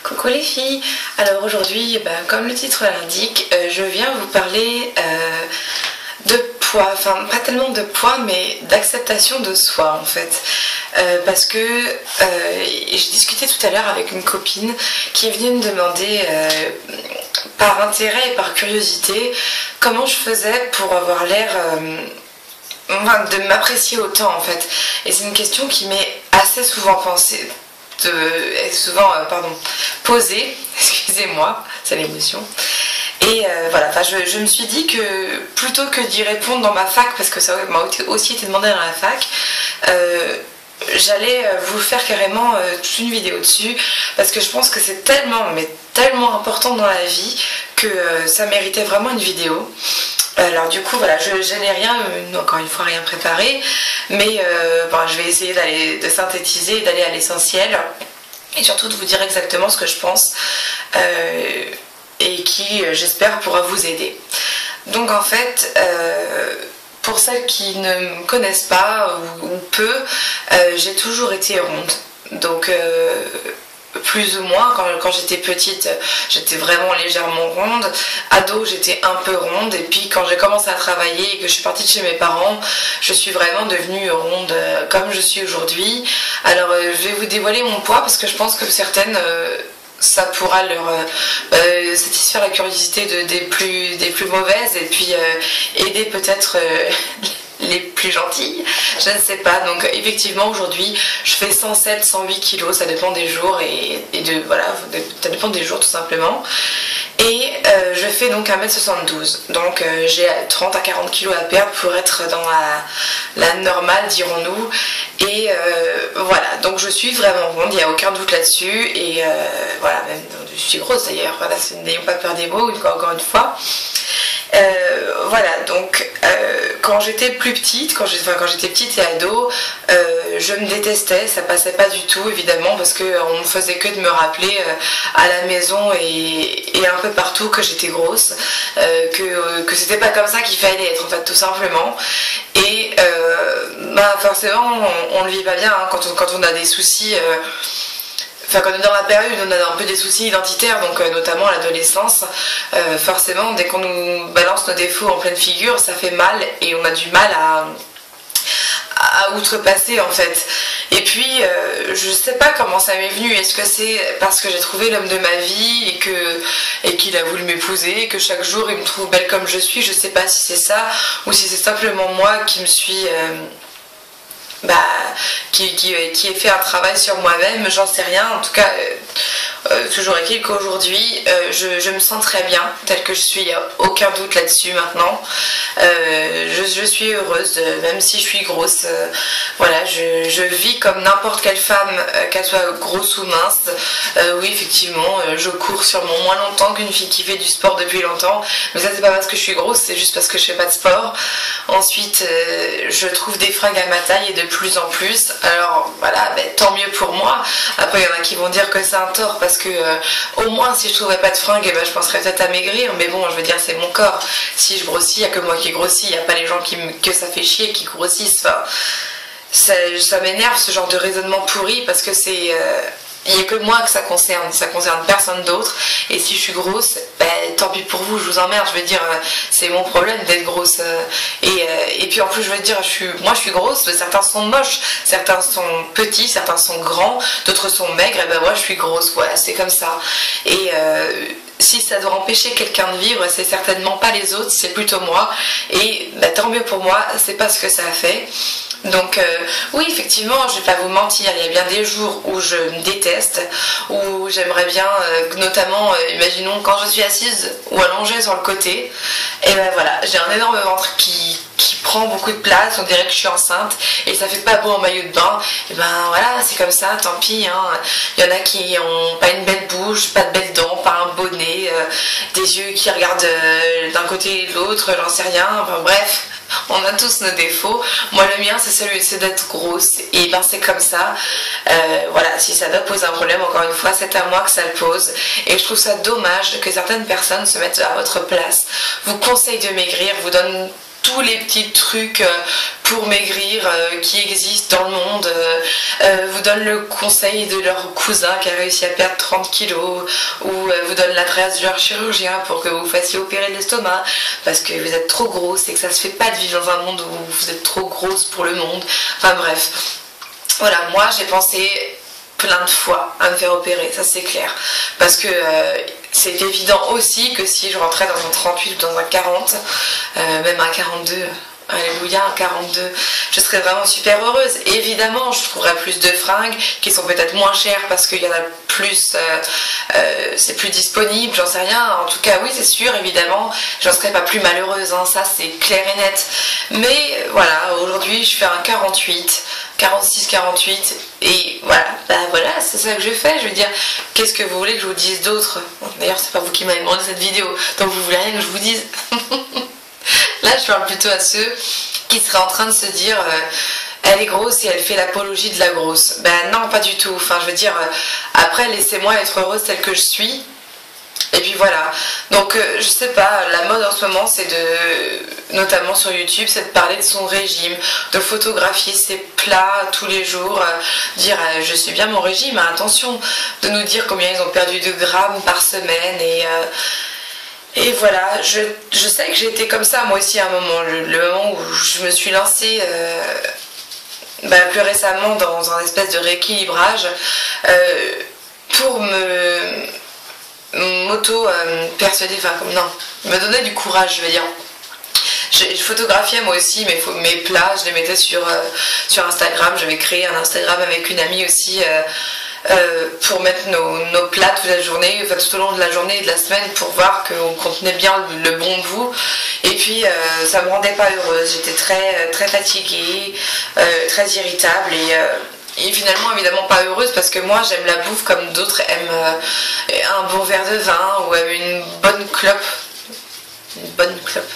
Coucou les filles. Alors aujourd'hui, comme le titre l'indique, je viens vous parler de poids, enfin pas tellement de poids mais d'acceptation de soi en fait. Parce que j'ai discuté tout à l'heure avec une copine qui est venue me demander par intérêt et par curiosité comment je faisais pour avoir l'air de m'apprécier autant en fait. Et c'est une question qui m'est assez souvent posée, excusez-moi, c'est l'émotion. Et voilà, je me suis dit que plutôt que d'y répondre dans ma fac, parce que ça m'a aussi été demandé dans la fac, j'allais vous faire carrément toute une vidéo dessus, parce que je pense que c'est tellement, mais tellement important dans la vie que ça méritait vraiment une vidéo. Alors du coup voilà, je n'ai rien, encore une fois rien préparé, mais je vais essayer de synthétiser et d'aller à l'essentiel et surtout de vous dire exactement ce que je pense et qui j'espère pourra vous aider. Donc en fait, pour celles qui ne me connaissent pas ou peu, j'ai toujours été ronde, donc plus ou moins. Quand j'étais petite, j'étais vraiment légèrement ronde. Ado, j'étais un peu ronde. Et puis quand j'ai commencé à travailler et que je suis partie de chez mes parents, je suis vraiment devenue ronde comme je suis aujourd'hui. Alors je vais vous dévoiler mon poids parce que je pense que certaines ça pourra leur satisfaire la curiosité des plus mauvaises et puis aider peut-être les plus gentilles, je ne sais pas. Donc effectivement aujourd'hui je fais 107, 108 kilos, ça dépend des jours ça dépend des jours tout simplement. Et je fais donc 1m72, donc j'ai 30 à 40 kilos à perdre pour être dans la normale, dirons-nous. Et voilà, donc je suis vraiment ronde, il n'y a aucun doute là-dessus. Et voilà, même je suis grosse d'ailleurs, voilà, n'ayons pas peur des mots, encore une fois. Voilà, donc quand j'étais plus petite, quand j'étais petite et ado, je me détestais, ça passait pas du tout évidemment parce qu'on ne faisait que de me rappeler à la maison et un peu partout que j'étais grosse, que c'était pas comme ça qu'il fallait être en fait tout simplement. Et forcément on le vit pas bien hein, quand on a des soucis. Enfin, quand on est dans la période où on a un peu des soucis identitaires, donc notamment à l'adolescence, forcément, dès qu'on nous balance nos défauts en pleine figure, ça fait mal et on a du mal à outrepasser en fait. Et puis, je sais pas comment ça m'est venu. Est-ce que c'est parce que j'ai trouvé l'homme de ma vie et qu'il a voulu m'épouser, que chaque jour il me trouve belle comme je suis? Je sais pas si c'est ça ou si c'est simplement moi qui me suis... qui ai fait un travail sur moi-même, j'en sais rien. En tout cas, toujours est-il qu'aujourd'hui, je me sens très bien, telle que je suis, il n'y a aucun doute là-dessus maintenant. Je suis heureuse, même si je suis grosse. Voilà, je vis comme n'importe quelle femme, qu'elle soit grosse ou mince. Oui, effectivement, je cours sûrement moins longtemps qu'une fille qui fait du sport depuis longtemps, mais ça c'est pas parce que je suis grosse, c'est juste parce que je fais pas de sport. Ensuite, je trouve des fringues à ma taille et de plus en plus. Alors voilà, tant mieux pour moi. Après il y en a qui vont dire que c'est un tort parce que au moins si je trouvais pas de fringues, je penserais peut-être à maigrir, mais bon, je veux dire, c'est mon corps. Si je grossis, il n'y a que moi qui grossis, il n'y a pas les gens que ça fait chier qui grossissent. Enfin, ça m'énerve ce genre de raisonnement pourri parce que c'est... il n'y a que moi que ça concerne personne d'autre. Et si je suis grosse, tant pis pour vous, je vous emmerde. Je veux dire, c'est mon problème d'être grosse. Et puis en plus, je veux dire, moi je suis grosse, mais certains sont moches, certains sont petits, certains sont grands, d'autres sont maigres, et moi je suis grosse. Voilà, c'est comme ça. Et si ça doit empêcher quelqu'un de vivre, c'est certainement pas les autres, c'est plutôt moi. Et tant mieux pour moi, c'est pas ce que ça a fait. Donc oui, effectivement, je vais pas vous mentir, il y a bien des jours où je me déteste, où j'aimerais bien, notamment, imaginons quand je suis assise ou allongée sur le côté, et voilà, j'ai un énorme ventre qui prend beaucoup de place, on dirait que je suis enceinte, et ça fait pas beau en maillot de bain, et voilà, c'est comme ça, tant pis, hein. Il y en a qui ont pas une belle bouche, pas de belles dents, pas un beau nez, des yeux qui regardent d'un côté et de l'autre, j'en sais rien, enfin bref. On a tous nos défauts. Moi le mien c'est d'être grosse. Et c'est comme ça. Voilà, si ça doit poser un problème, encore une fois, c'est à moi que ça le pose. Et je trouve ça dommage que certaines personnes se mettent à votre place, vous conseillent de maigrir, vous donnent tous les petits trucs pour maigrir qui existent dans le monde, vous donnent le conseil de leur cousin qui a réussi à perdre 30 kilos, ou vous donnent l'adresse de leur chirurgien pour que vous fassiez opérer l'estomac parce que vous êtes trop grosse et que ça se fait pas de vivre dans un monde où vous êtes trop grosse pour le monde. Enfin bref, voilà, moi j'ai pensé plein de fois à me faire opérer, ça c'est clair, parce que c'est évident aussi que si je rentrais dans un 38 ou dans un 40, même un 42, alléluia, un 42, je serais vraiment super heureuse. Et évidemment, je trouverais plus de fringues qui sont peut-être moins chères parce qu'il y en a plus, c'est plus disponible, j'en sais rien. En tout cas, oui, c'est sûr, évidemment, j'en serais pas plus malheureuse, hein, ça c'est clair et net. Mais voilà, aujourd'hui, je fais un 48, 46, 48, et voilà, voilà, c'est ça que je fais. Je veux dire, qu'est-ce que vous voulez que je vous dise d'autre? D'ailleurs, c'est pas vous qui m'avez demandé cette vidéo, donc vous voulez rien que je vous dise. Là, je parle plutôt à ceux qui seraient en train de se dire elle est grosse et elle fait l'apologie de la grosse. Ben non, pas du tout. Enfin, je veux dire, après, laissez-moi être heureuse telle que je suis. Et puis voilà. Donc, je sais pas, la mode en ce moment, c'est de, notamment sur YouTube, c'est de parler de son régime, de photographier ses plats tous les jours, dire je suis bien mon régime, attention, de nous dire combien ils ont perdu de grammes par semaine et voilà, je sais que j'ai été comme ça moi aussi à un moment, le moment où je me suis lancée plus récemment dans un espèce de rééquilibrage pour m'auto-persuader, enfin non, me donner du courage, je veux dire. Je photographiais moi aussi mes plats, je les mettais sur Instagram, j'avais créé un Instagram avec une amie aussi pour mettre nos plats toute la journée, enfin tout au long de la journée et de la semaine pour voir qu'on contenait bien le bon goût. Et puis ça me rendait pas heureuse, j'étais très fatiguée, très irritable et finalement évidemment pas heureuse parce que moi j'aime la bouffe comme d'autres aiment un bon verre de vin ou une bonne clope. Une bonne clope.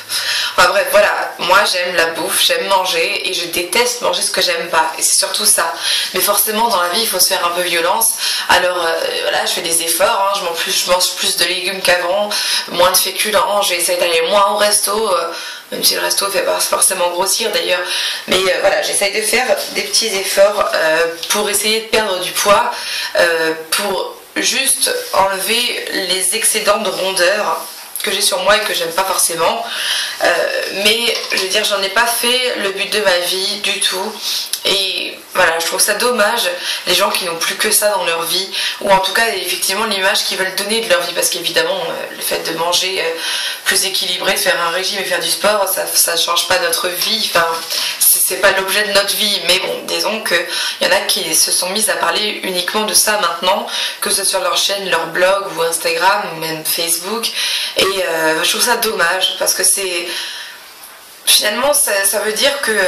Enfin bref, voilà, moi j'aime la bouffe, j'aime manger et je déteste manger ce que j'aime pas. Et c'est surtout ça. Mais forcément dans la vie il faut se faire un peu violence. Alors voilà, je fais des efforts, hein. Je mange plus de légumes qu'avant, moins de féculents, j'essaie d'aller moins au resto, même si le resto fait pas forcément grossir d'ailleurs. Mais voilà, j'essaye de faire des petits efforts pour essayer de perdre du poids, pour juste enlever les excédents de rondeur que j'ai sur moi et que j'aime pas forcément, mais je veux dire j'en ai pas fait le but de ma vie du tout et voilà, je trouve ça dommage les gens qui n'ont plus que ça dans leur vie, ou en tout cas effectivement l'image qu'ils veulent donner de leur vie, parce qu'évidemment le fait de manger plus équilibré, de faire un régime et faire du sport, ça change pas notre vie, enfin c'est pas l'objet de notre vie, mais bon, disons qu'il y en a qui se sont mis à parler uniquement de ça maintenant, que ce soit sur leur chaîne, leur blog ou Instagram ou même Facebook, et je trouve ça dommage parce que c'est finalement ça veut dire que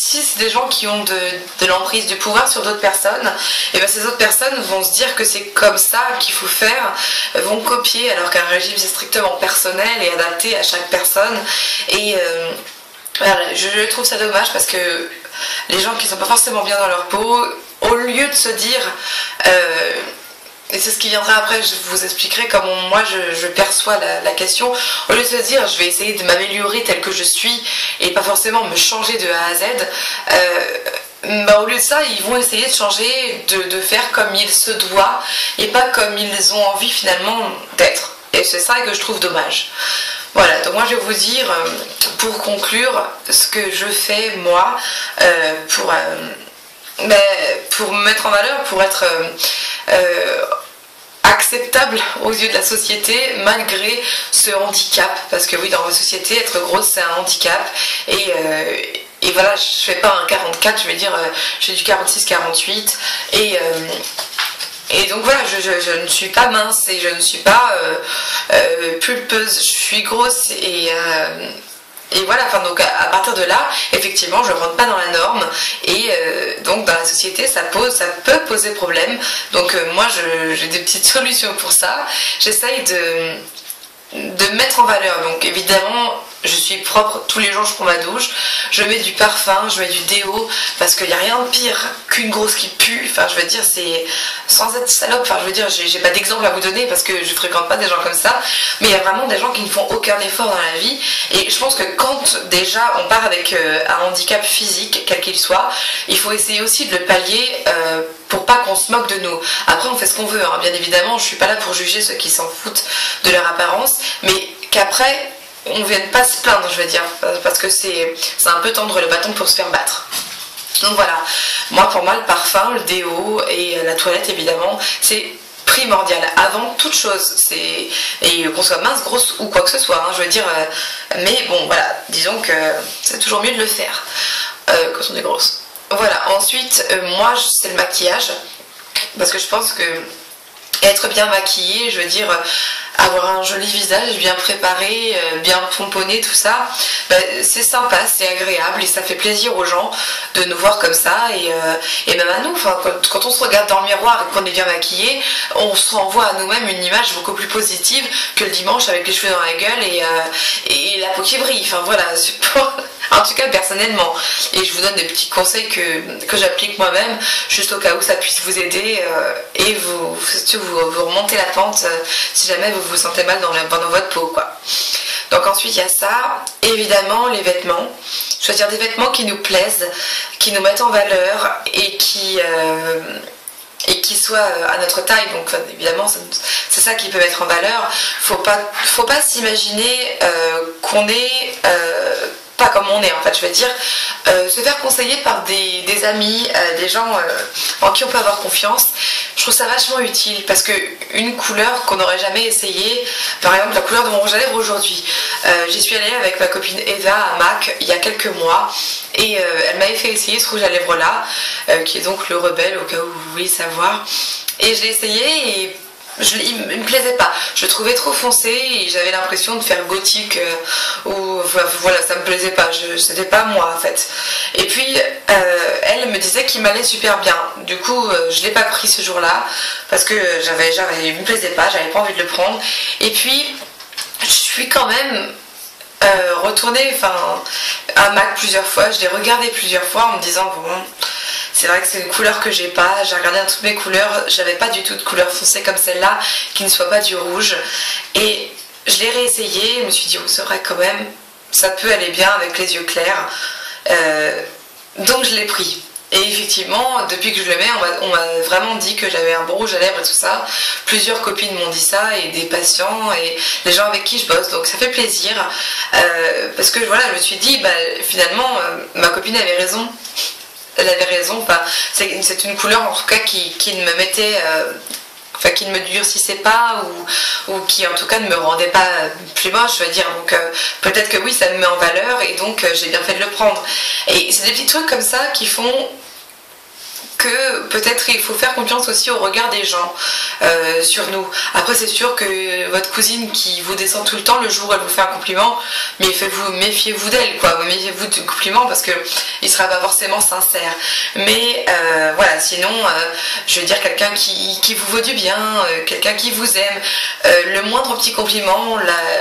si c'est des gens qui ont de l'emprise, du pouvoir sur d'autres personnes, et bien ces autres personnes vont se dire que c'est comme ça qu'il faut faire, vont copier, alors qu'un régime c'est strictement personnel et adapté à chaque personne. Et voilà, je trouve ça dommage parce que les gens qui sont pas forcément bien dans leur peau, au lieu de se dire et c'est ce qui viendra après, je vous expliquerai comment moi je perçois la question. Au lieu de se dire je vais essayer de m'améliorer tel que je suis et pas forcément me changer de A à Z, au lieu de ça ils vont essayer de changer, de faire comme il se doit et pas comme ils ont envie finalement d'être. Et c'est ça que je trouve dommage. Voilà, donc moi je vais vous dire pour conclure ce que je fais moi pour me mettre en valeur, pour être acceptable aux yeux de la société malgré ce handicap, parce que oui, dans la société être grosse c'est un handicap et voilà, je fais pas un 44, je vais dire j'ai du 46-48 et donc voilà, je ne suis pas mince et je ne suis pas pulpeuse, je suis grosse et voilà, enfin donc à partir de là, effectivement, je rentre pas dans la norme et donc dans la société, ça peut poser problème. Donc moi, j'ai des petites solutions pour ça. J'essaye de mettre en valeur. Donc évidemment, je suis propre, tous les jours je prends ma douche, je mets du parfum, je mets du déo, parce qu'il n'y a rien de pire qu'une grosse qui pue, enfin je veux dire c'est, sans être salope, enfin je veux dire j'ai pas d'exemple à vous donner parce que je fréquente pas des gens comme ça, mais il y a vraiment des gens qui ne font aucun effort dans la vie, et je pense que quand déjà on part avec un handicap physique, quel qu'il soit, il faut essayer aussi de le pallier pour pas qu'on se moque de nous. Après on fait ce qu'on veut, hein. Bien évidemment je suis pas là pour juger ceux qui s'en foutent de leur apparence, mais qu'après on vienne pas se plaindre, je veux dire, parce que c'est un peu tendre le bâton pour se faire battre. Donc voilà, pour moi le parfum, le déo et la toilette évidemment, c'est primordial avant toute chose, et qu'on soit mince, grosse ou quoi que ce soit, hein, je veux dire, mais bon voilà, disons que c'est toujours mieux de le faire quand on est grosse. Voilà, ensuite moi c'est le maquillage, parce que je pense que être bien maquillée, je veux dire, avoir un joli visage, bien préparé, bien pomponné, tout ça, c'est sympa, c'est agréable et ça fait plaisir aux gens de nous voir comme ça, et même à nous, quand on se regarde dans le miroir et qu'on est bien maquillé, on se renvoie à nous-mêmes une image beaucoup plus positive que le dimanche avec les cheveux dans la gueule et la peau qui brille, enfin voilà, en tout cas personnellement. Et je vous donne des petits conseils que j'applique moi-même, juste au cas où ça puisse vous aider, et vous remontez la pente si jamais vous vous sentez mal dans votre peau, quoi. Donc ensuite il y a ça, évidemment les vêtements, choisir des vêtements qui nous plaisent, qui nous mettent en valeur et qui soient à notre taille, donc évidemment c'est ça qui peut mettre en valeur. Faut pas s'imaginer qu'on est pas comme on est, en fait, je veux dire, se faire conseiller par des amis, des gens en qui on peut avoir confiance, je trouve ça vachement utile, parce que une couleur qu'on n'aurait jamais essayé, par exemple la couleur de mon rouge à lèvres aujourd'hui, j'y suis allée avec ma copine Eva à MAC il y a quelques mois, et elle m'avait fait essayer ce rouge à lèvres là, qui est donc le Rebelle, au cas où vous voulez savoir, et je l'ai essayé et il me plaisait pas, je le trouvais trop foncé et j'avais l'impression de faire gothique, ou voilà, ça me plaisait pas, c'était pas moi en fait. Et puis elle me disait qu'il m'allait super bien, du coup je l'ai pas pris ce jour là parce que il me plaisait pas, j'avais pas envie de le prendre, et puis je suis quand même retournée à MAC plusieurs fois, je l'ai regardé plusieurs fois en me disant bon, c'est vrai que c'est une couleur que j'ai pas, j'ai regardé dans toutes mes couleurs, j'avais pas du tout de couleur foncée comme celle-là, qui ne soit pas du rouge, et je l'ai réessayé, je me suis dit oh, c'est vrai quand même, ça peut aller bien avec les yeux clairs, donc je l'ai pris. Et effectivement, depuis que je le mets, on m'a vraiment dit que j'avais un bon rouge à lèvres et tout ça. Plusieurs copines m'ont dit ça, et des patients, et les gens avec qui je bosse. Donc ça fait plaisir. Parce que voilà, je me suis dit, finalement, ma copine avait raison. Elle avait raison. C'est une couleur en tout cas qui ne me mettait... qui ne me durcissait pas, ou qui en tout cas ne me rendait pas plus moche, je veux dire. Donc peut-être que oui, ça me met en valeur, et donc j'ai bien fait de le prendre. Et c'est des petits trucs comme ça qui font que peut-être il faut faire confiance aussi au regard des gens sur nous. Après c'est sûr que votre cousine qui vous descend tout le temps, le jour où elle vous fait un compliment, méfiez-vous d'elle, quoi. Méfiez-vous du compliment, parce que il sera pas forcément sincère. Mais voilà, sinon je veux dire, quelqu'un qui vous vaut du bien, quelqu'un qui vous aime, le moindre petit compliment,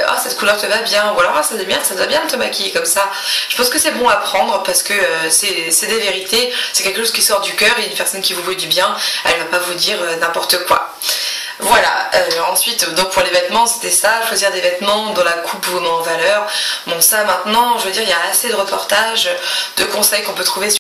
ah cette couleur te va bien, ou alors ah, ça te va bien de te maquiller comme ça, je pense que c'est bon à prendre, parce que c'est des vérités, c'est quelque chose qui sort du cœur, et une personne qui vous veut du bien, elle va pas vous dire n'importe quoi. Voilà, ensuite donc pour les vêtements c'était ça, choisir des vêtements dont la coupe vous met en valeur. Bon, ça maintenant, je veux dire, il y a assez de reportages, de conseils qu'on peut trouver sur